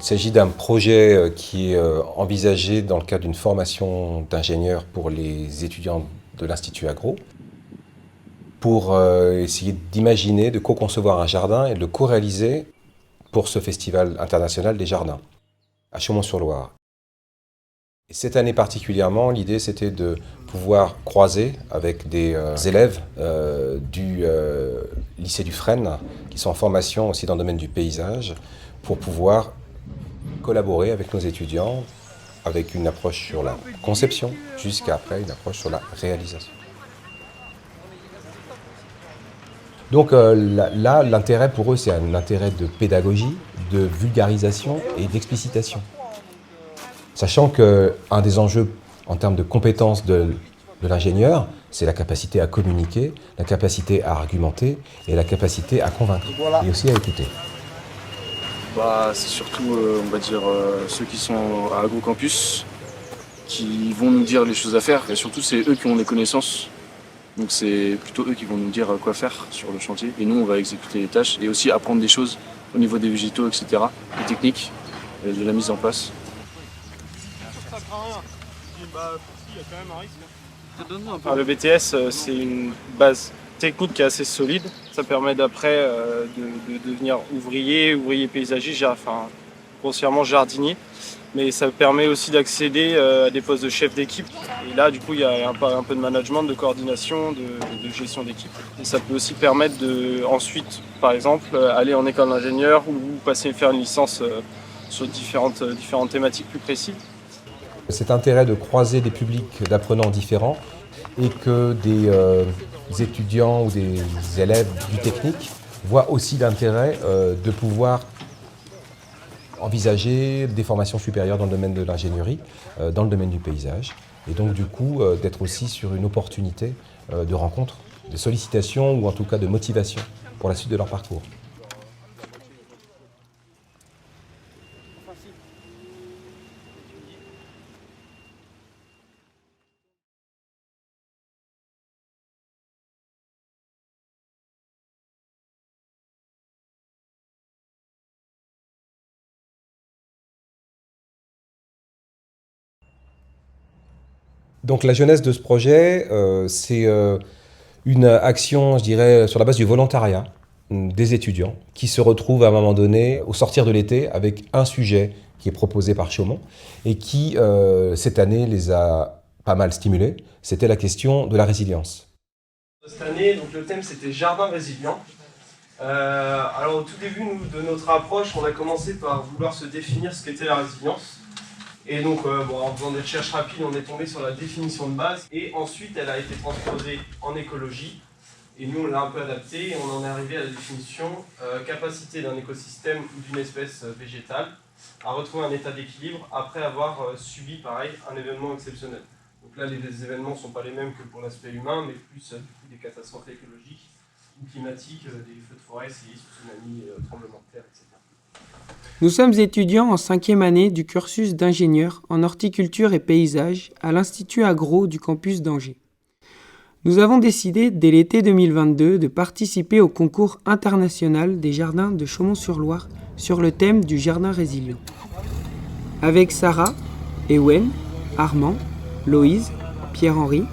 s'agit d'un projet qui est envisagé dans le cadre d'une formation d'ingénieur pour les étudiants de l'Institut Agro, pour essayer d'imaginer, de co-concevoir un jardin et de le co-réaliser pour ce Festival international des jardins, à Chaumont-sur-Loire. Et cette année particulièrement, l'idée c'était de pouvoir croiser avec des élèves du lycée du Fresne, qui sont en formation aussi dans le domaine du paysage, pour pouvoir collaborer avec nos étudiants avec une approche sur la conception, jusqu'à après une approche sur la réalisation. Donc là, l'intérêt pour eux, c'est un intérêt de pédagogie, de vulgarisation et d'explicitation. Sachant qu'un des enjeux en termes de compétences de l'ingénieur, c'est la capacité à communiquer, la capacité à argumenter et la capacité à convaincre, et aussi à écouter. C'est surtout, on va dire, ceux qui sont à AgroCampus qui vont nous dire les choses à faire, et surtout c'est eux qui ont les connaissances. Donc c'est plutôt eux qui vont nous dire quoi faire sur le chantier, et nous on va exécuter les tâches et aussi apprendre des choses au niveau des végétaux, etc., des techniques, de la mise en place. Le BTS, c'est une base technique qui est assez solide. Ça permet d'après de devenir ouvrier paysagiste, grossièrement jardinier. Mais ça permet aussi d'accéder à des postes de chef d'équipe. Et là, du coup, il y a un peu de management, de coordination, de gestion d'équipe. Et ça peut aussi permettre de, ensuite, par exemple, aller en école d'ingénieur ou faire une licence sur différentes thématiques plus précises. Cet intérêt de croiser des publics d'apprenants différents et que des étudiants ou des élèves du technique voient aussi l'intérêt de pouvoir envisager des formations supérieures dans le domaine de l'ingénierie, dans le domaine du paysage, et donc du coup d'être aussi sur une opportunité de rencontre, de sollicitation ou en tout cas de motivation pour la suite de leur parcours. Donc la jeunesse de ce projet, c'est une action, je dirais, sur la base du volontariat des étudiants qui se retrouvent à un moment donné, au sortir de l'été, avec un sujet qui est proposé par Chaumont et qui, cette année, les a pas mal stimulés. C'était la question de la résilience. Cette année, donc, le thème c'était Jardin résilient. Alors au tout début de notre approche, on a commencé par vouloir se définir ce qu'était la résilience. Et donc, en faisant des recherches rapides, on est tombé sur la définition de base. Et ensuite, elle a été transposée en écologie. Et nous, on l'a un peu adaptée et on en est arrivé à la définition capacité d'un écosystème ou d'une espèce végétale à retrouver un état d'équilibre après avoir subi, pareil, un événement exceptionnel. Donc là, les événements ne sont pas les mêmes que pour l'aspect humain, mais plus des catastrophes écologiques ou climatiques, des feux de forêt, séismes, tsunamis, tremblements de terre, etc. Nous sommes étudiants en 5e année du cursus d'ingénieur en horticulture et paysage à l'Institut Agro du campus d'Angers. Nous avons décidé dès l'été 2022 de participer au concours international des jardins de Chaumont-sur-Loire sur le thème du jardin résilient. Avec Sarah, Ewen, Armand, Loïse, Pierre-Henri,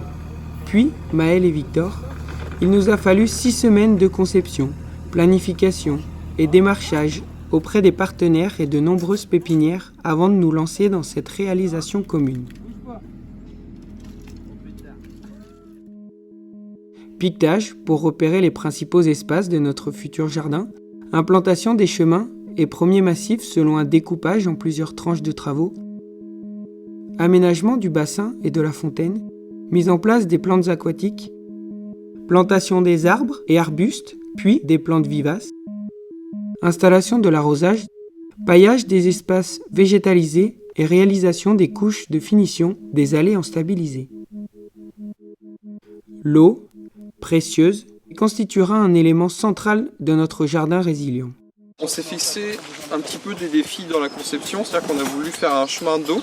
puis Maël et Victor, il nous a fallu 6 semaines de conception, planification et démarchage auprès des partenaires et de nombreuses pépinières avant de nous lancer dans cette réalisation commune. Piquetage pour repérer les principaux espaces de notre futur jardin, implantation des chemins et premiers massifs selon un découpage en plusieurs tranches de travaux, aménagement du bassin et de la fontaine, mise en place des plantes aquatiques, plantation des arbres et arbustes, puis des plantes vivaces, installation de l'arrosage, paillage des espaces végétalisés et réalisation des couches de finition des allées en stabilisé. L'eau, précieuse, constituera un élément central de notre jardin résilient. On s'est fixé un petit peu des défis dans la conception, c'est-à-dire qu'on a voulu faire un chemin d'eau.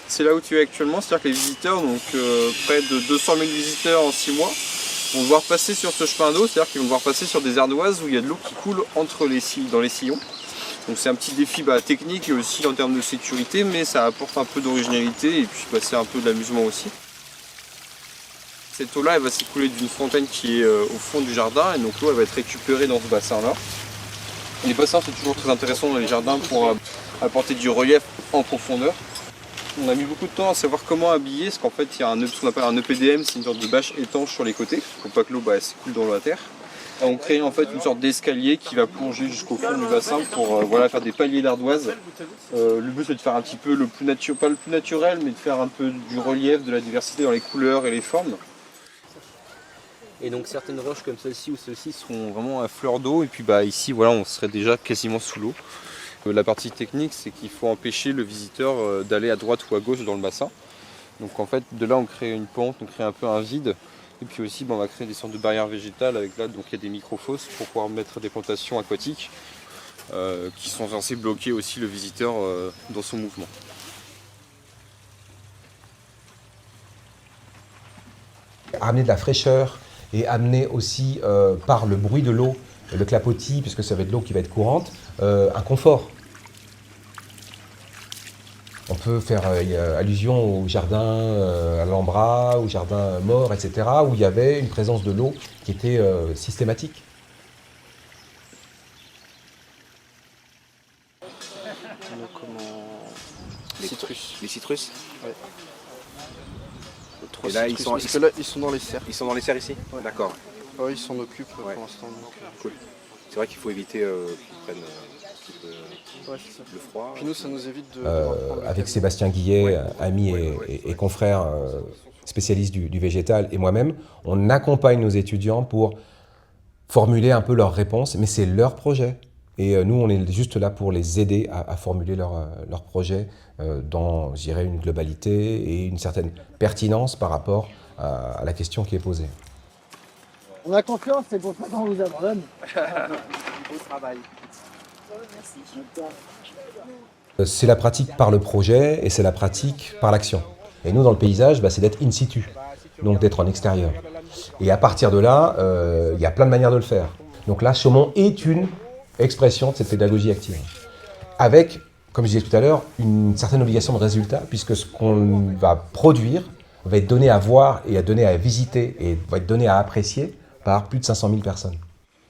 C'est là où tu es actuellement, c'est-à-dire que les visiteurs, donc près de 200 000 visiteurs en 6 mois, vont devoir passer sur ce chemin d'eau, c'est-à-dire qu'ils vont devoir passer sur des ardoises où il y a de l'eau qui coule dans les sillons. Donc c'est un petit défi technique et aussi en termes de sécurité, mais ça apporte un peu d'originalité et puis c'est un peu de l'amusement aussi. Cette eau-là, elle va s'écouler d'une fontaine qui est au fond du jardin et donc l'eau elle va être récupérée dans ce bassin-là. Les bassins c'est toujours très intéressant dans les jardins pour apporter du relief en profondeur. On a mis beaucoup de temps à savoir comment habiller, parce qu'en fait il y a ce qu'on appelle un EPDM, c'est une sorte de bâche étanche sur les côtés, pour pas que l'eau s'écoule dans la terre. Et on crée en fait une sorte d'escalier qui va plonger jusqu'au fond du bassin pour faire des paliers d'ardoise. Le but c'est de faire un petit peu pas le plus naturel, mais de faire un peu du relief, de la diversité dans les couleurs et les formes. Et donc certaines roches comme celle-ci ou celle-ci seront vraiment à fleur d'eau, et puis ici on serait déjà quasiment sous l'eau. La partie technique, c'est qu'il faut empêcher le visiteur d'aller à droite ou à gauche dans le bassin. Donc en fait, de là, on crée une pente, on crée un peu un vide. Et puis aussi, on va créer des sortes de barrières végétales avec là, donc il y a des micro-fosses pour pouvoir mettre des plantations aquatiques qui sont censées bloquer aussi le visiteur dans son mouvement. Amener de la fraîcheur et amener aussi par le bruit de l'eau, le clapotis, puisque ça va être de l'eau qui va être courante, un confort. On peut faire allusion au jardin Alhambra, au jardin mort, etc., où il y avait une présence de l'eau qui était systématique. Les citrus. Ouais. Et là, ils sont dans les serres. Ils sont dans les serres ici. Ouais. D'accord. Ouais, ils s'en occupent Ouais. pour l'instant. Donc, Cool. C'est vrai qu'il faut éviter qu'ils prennent ouais, c'est ça. le froid. Puis nous, ça nous évite de devoir prendre le Avec camion. Sébastien Guillet, Ouais. ami Ouais. et confrère spécialiste du végétal, et moi-même, on accompagne nos étudiants pour formuler un peu leurs réponses, mais c'est leur projet. Et nous, on est juste là pour les aider à formuler leur projet dans, je dirais, une globalité et une certaine pertinence par rapport à la question qui est posée. On a confiance, c'est pour ça qu'on vous abandonne. Beau travail. C'est la pratique par le projet et c'est la pratique par l'action. Et nous, dans le paysage, c'est d'être in situ, donc d'être en extérieur. Et à partir de là, il y a plein de manières de le faire. Donc là, Chaumont est une expression de cette pédagogie active. Avec, comme je disais tout à l'heure, une certaine obligation de résultat, puisque ce qu'on va produire va être donné à voir et à donner à visiter et va être donné à apprécier par plus de 500 000 personnes.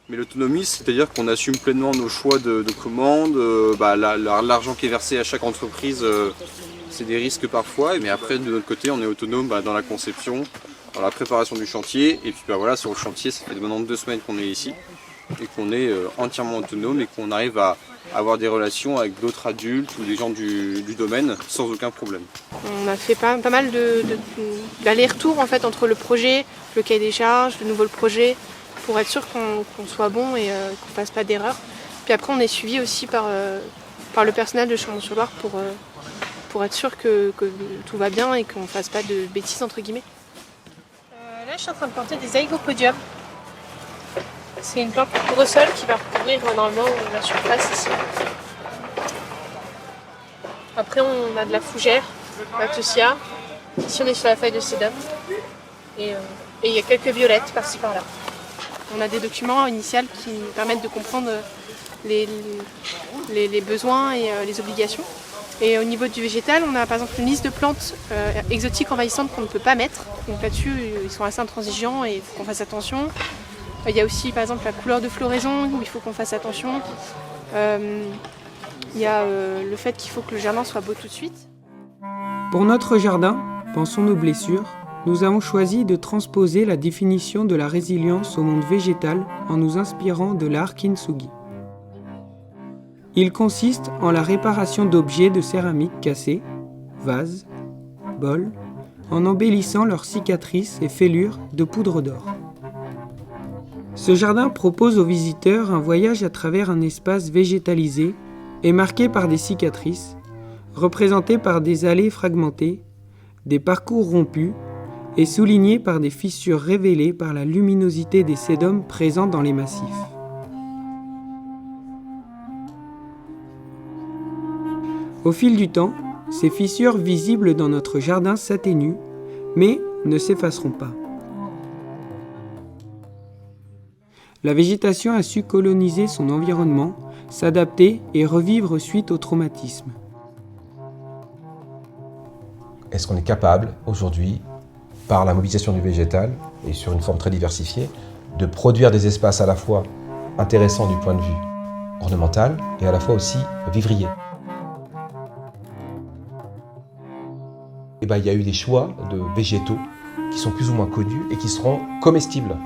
Mais l'autonomie, c'est-à-dire qu'on assume pleinement nos choix de commandes, l'argent qui est versé à chaque entreprise, c'est des risques parfois, mais après de notre côté on est autonome dans la conception, dans la préparation du chantier, et puis sur le chantier ça fait maintenant 2 semaines qu'on est ici, et qu'on est entièrement autonome et qu'on arrive à avoir des relations avec d'autres adultes ou des gens du domaine sans aucun problème. On a fait pas mal d'aller-retour en fait entre le projet, le cahier des charges, de nouveau le projet, pour être sûr qu'on soit bon et qu'on ne fasse pas d'erreur. Puis après on est suivi aussi par le personnel de Chaumont-sur-Loire pour être sûr que tout va bien et qu'on ne fasse pas de bêtises entre guillemets. Là je suis en train de planter des Aigopodium. C'est une plante pour sol qui va recouvrir normalement la surface ici. Après on a de la fougère, Lactosia. Ici on est sur la feuille de sédum. Et il y a quelques violettes par-ci par-là. On a des documents initiaux qui nous permettent de comprendre les besoins et les obligations. Et au niveau du végétal, on a par exemple une liste de plantes exotiques envahissantes qu'on ne peut pas mettre. Donc là-dessus, ils sont assez intransigeants et il faut qu'on fasse attention. Il y a aussi par exemple la couleur de floraison où il faut qu'on fasse attention. Il y a le fait qu'il faut que le jardin soit beau tout de suite. Pour notre jardin, pensons nos blessures, nous avons choisi de transposer la définition de la résilience au monde végétal en nous inspirant de l'art kintsugi. Il consiste en la réparation d'objets de céramique cassés, vases, bols, en embellissant leurs cicatrices et fêlures de poudre d'or. Ce jardin propose aux visiteurs un voyage à travers un espace végétalisé et marqué par des cicatrices, représenté par des allées fragmentées, des parcours rompus et soulignés par des fissures révélées par la luminosité des sédums présents dans les massifs. Au fil du temps, ces fissures visibles dans notre jardin s'atténuent, mais ne s'effaceront pas. La végétation a su coloniser son environnement, s'adapter et revivre suite au traumatisme. Est-ce qu'on est capable aujourd'hui, par la mobilisation du végétal et sur une forme très diversifiée, de produire des espaces à la fois intéressants du point de vue ornemental et à la fois aussi vivrier? Et il y a eu des choix de végétaux qui sont plus ou moins connus et qui seront comestibles.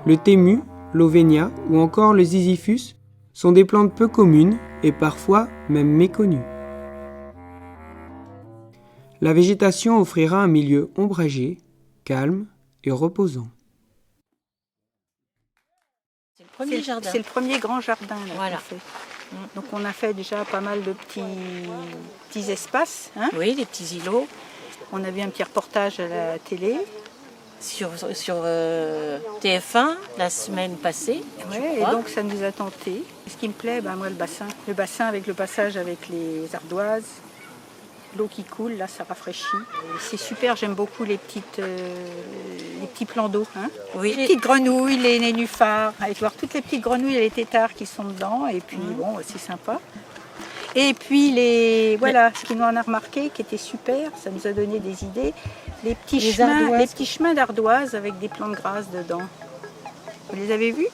Le thému, l'auvénia ou encore le ziziphus sont des plantes peu communes et parfois même méconnues. La végétation offrira un milieu ombragé, calme et reposant. C'est le premier grand jardin là, Voilà. qu'on fait. Donc on a fait déjà pas mal de petits espaces. Hein. Oui, des petits îlots. On a vu un petit reportage à la télé. Sur TF1 la semaine passée. Ouais, et donc ça nous a tenté. Ce qui me plaît, moi le bassin. Le bassin avec le passage avec les ardoises. L'eau qui coule, là, ça rafraîchit. C'est super, j'aime beaucoup les petits plans d'eau. Hein. Oui. Les petites grenouilles, les nénuphars, avec voir toutes les petites grenouilles et les têtards qui sont dedans. Et puis bon, c'est sympa. Et puis ce qui nous en a remarqué, qui était super, ça nous a donné des idées, les petits chemins d'ardoise avec des plantes grasses dedans. Vous les avez vus?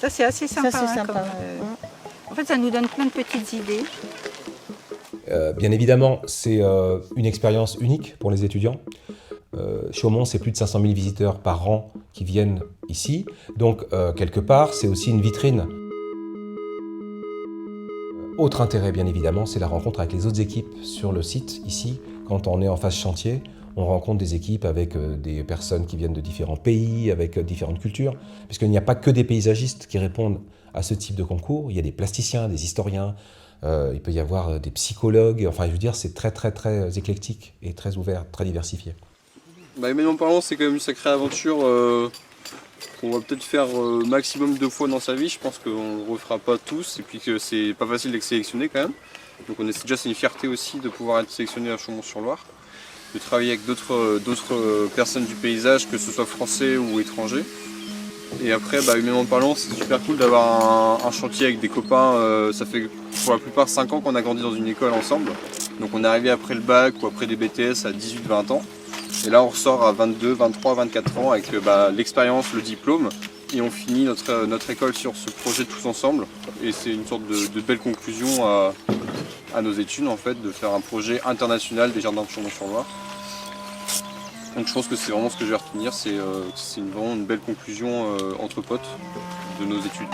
Ça c'est assez sympa. Ça, c'est sympa. En fait, ça nous donne plein de petites idées. Bien évidemment, c'est une expérience unique pour les étudiants. Chaumont, c'est plus de 500 000 visiteurs par an qui viennent ici. Donc, quelque part, c'est aussi une vitrine. Autre intérêt, bien évidemment, c'est la rencontre avec les autres équipes sur le site, ici. Quand on est en phase chantier, on rencontre des équipes avec des personnes qui viennent de différents pays, avec différentes cultures, puisqu'il n'y a pas que des paysagistes qui répondent à ce type de concours. Il y a des plasticiens, des historiens, il peut y avoir des psychologues. Enfin, je veux dire, c'est très, très, très éclectique et très ouvert, très diversifié. Humainement parlant, c'est quand même une sacrée aventure qu'on va peut-être faire maximum 2 fois dans sa vie. Je pense qu'on ne le refera pas tous et puis que c'est pas facile d'être sélectionné quand même. Donc c'est une fierté aussi de pouvoir être sélectionné à Chaumont-sur-Loire, de travailler avec d'autres personnes du paysage, que ce soit français ou étrangers. Et après, humainement parlant, c'est super cool d'avoir un chantier avec des copains. Ça fait pour la plupart 5 ans qu'on a grandi dans une école ensemble. Donc on est arrivé après le bac ou après des BTS à 18-20 ans. Et là on ressort à 22, 23, 24 ans avec l'expérience, le diplôme. Et on finit notre école sur ce projet tous ensemble. Et c'est une sorte de belle conclusion à nos études en fait, de faire un projet international des jardins de Chaumont-sur-Loire. Donc je pense que c'est vraiment ce que je vais retenir, c'est vraiment une belle conclusion entre potes de nos études.